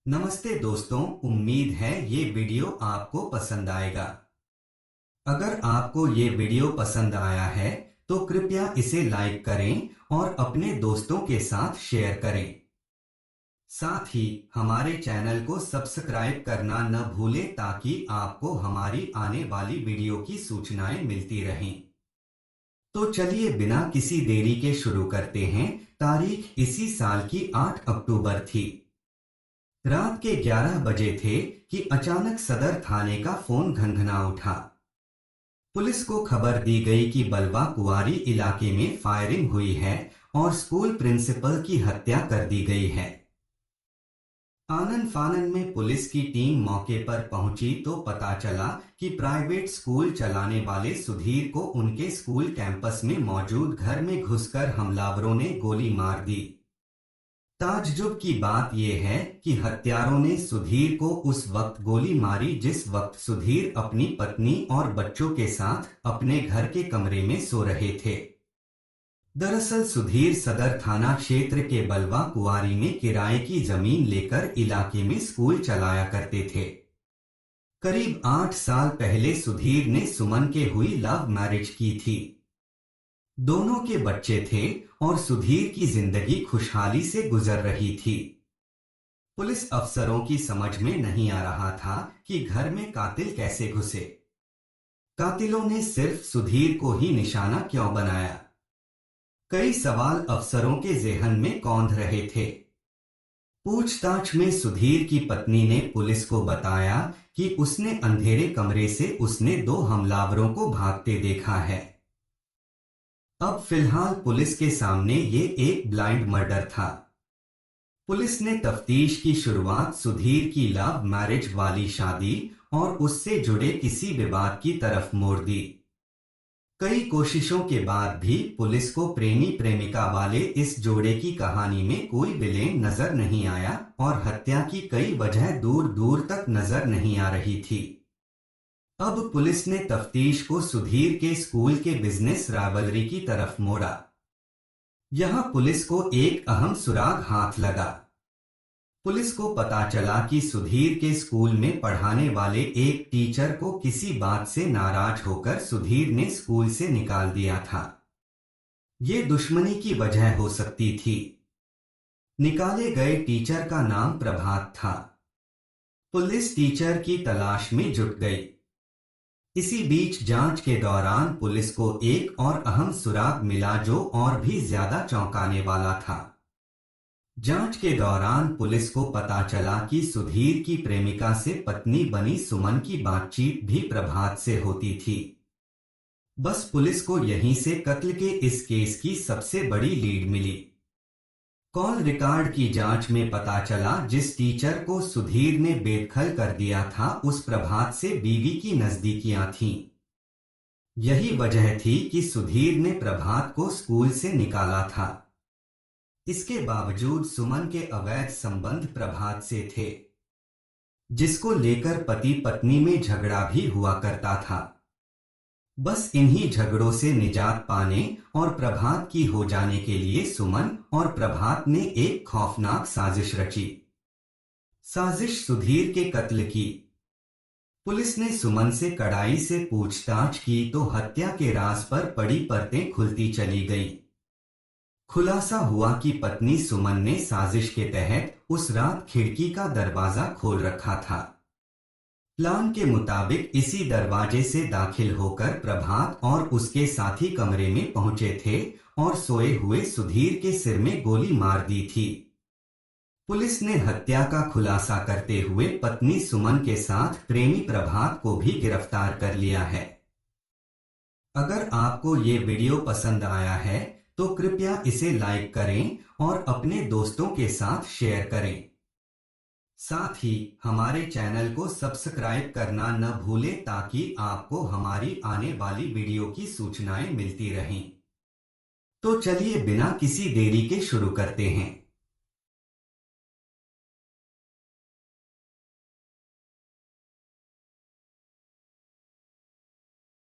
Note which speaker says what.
Speaker 1: नमस्ते दोस्तों, उम्मीद है ये वीडियो आपको पसंद आएगा। अगर आपको ये वीडियो पसंद आया है तो कृपया इसे लाइक करें और अपने दोस्तों के साथ शेयर करें। साथ ही हमारे चैनल को सब्सक्राइब करना न भूलें ताकि आपको हमारी आने वाली वीडियो की सूचनाएं मिलती रहें। तो चलिए बिना किसी देरी के शुरू करते हैं। तारीख इसी साल की 8 अक्टूबर थी। रात के 11 बजे थे कि अचानक सदर थाने का फोन घनघना उठा। पुलिस को खबर दी गई कि बलवा कुआरी इलाके में फायरिंग हुई है और स्कूल प्रिंसिपल की हत्या कर दी गई है। आनन फानन में पुलिस की टीम मौके पर पहुंची तो पता चला कि प्राइवेट स्कूल चलाने वाले सुधीर को उनके स्कूल कैंपस में मौजूद घर में घुसकर हमलावरों ने गोली मार दी। ताज्जुब की बात यह है कि हत्यारों ने सुधीर को उस वक्त गोली मारी जिस वक्त सुधीर अपनी पत्नी और बच्चों के साथ अपने घर के कमरे में सो रहे थे। दरअसल सुधीर सदर थाना क्षेत्र के बलवा कुआरी में किराए की जमीन लेकर इलाके में स्कूल चलाया करते थे। करीब 8 साल पहले सुधीर ने सुमन के हुई लव मैरिज की थी। दोनों के बच्चे थे और सुधीर की जिंदगी खुशहाली से गुजर रही थी। पुलिस अफसरों की समझ में नहीं आ रहा था कि घर में कातिल कैसे घुसे। कातिलों ने सिर्फ सुधीर को ही निशाना क्यों बनाया? कई सवाल अफसरों के जेहन में कौंध रहे थे। पूछताछ में सुधीर की पत्नी ने पुलिस को बताया कि उसने अंधेरे कमरे से उसने 2 हमलावरों को भागते देखा है। अब फिलहाल पुलिस के सामने ये एक ब्लाइंड मर्डर था। पुलिस ने तफ्तीश की शुरुआत सुधीर की लव मैरिज वाली शादी और उससे जुड़े किसी विवाद की तरफ मोड़ दी। कई कोशिशों के बाद भी पुलिस को प्रेमी प्रेमिका वाले इस जोड़े की कहानी में कोई विलेन नजर नहीं आया और हत्या की कई वजह दूर दूर तक नजर नहीं आ रही थी। अब पुलिस ने तफ्तीश को सुधीर के स्कूल के बिजनेस राइवलरी की तरफ मोड़ा। यहां पुलिस को एक अहम सुराग हाथ लगा। पुलिस को पता चला कि सुधीर के स्कूल में पढ़ाने वाले एक टीचर को किसी बात से नाराज होकर सुधीर ने स्कूल से निकाल दिया था। ये दुश्मनी की वजह हो सकती थी। निकाले गए टीचर का नाम प्रभात था। पुलिस टीचर की तलाश में जुट गई। इसी बीच जांच के दौरान पुलिस को एक और अहम सुराग मिला जो और भी ज्यादा चौंकाने वाला था। जांच के दौरान पुलिस को पता चला कि सुधीर की प्रेमिका से पत्नी बनी सुमन की बातचीत भी प्रभात से होती थी। बस पुलिस को यहीं से कत्ल के इस केस की सबसे बड़ी लीड मिली। कॉल रिकॉर्ड की जांच में पता चला जिस टीचर को सुधीर ने बेदखल कर दिया था उस प्रभात से बीवी की नजदीकियां थीं। यही वजह थी कि सुधीर ने प्रभात को स्कूल से निकाला था। इसके बावजूद सुमन के अवैध संबंध प्रभात से थे, जिसको लेकर पति पत्नी में झगड़ा भी हुआ करता था। बस इन्हीं झगड़ों से निजात पाने और प्रभात की हो जाने के लिए सुमन और प्रभात ने एक खौफनाक साजिश रची। साजिश सुधीर के कत्ल की। पुलिस ने सुमन से कड़ाई से पूछताछ की तो हत्या के राज पर बड़ी परतें खुलती चली गईं। खुलासा हुआ कि पत्नी सुमन ने साजिश के तहत उस रात खिड़की का दरवाजा खोल रखा था। प्लान के मुताबिक इसी दरवाजे से दाखिल होकर प्रभात और उसके साथी कमरे में पहुंचे थे और सोए हुए सुधीर के सिर में गोली मार दी थी। पुलिस ने हत्या का खुलासा करते हुए पत्नी सुमन के साथ प्रेमी प्रभात को भी गिरफ्तार कर लिया है। अगर आपको ये वीडियो पसंद आया है तो कृपया इसे लाइक करें और अपने दोस्तों के साथ शेयर करें। साथ ही हमारे चैनल को सब्सक्राइब करना न भूलें ताकि आपको हमारी आने वाली वीडियो की सूचनाएं मिलती रहें। तो चलिए बिना किसी देरी के शुरू करते हैं।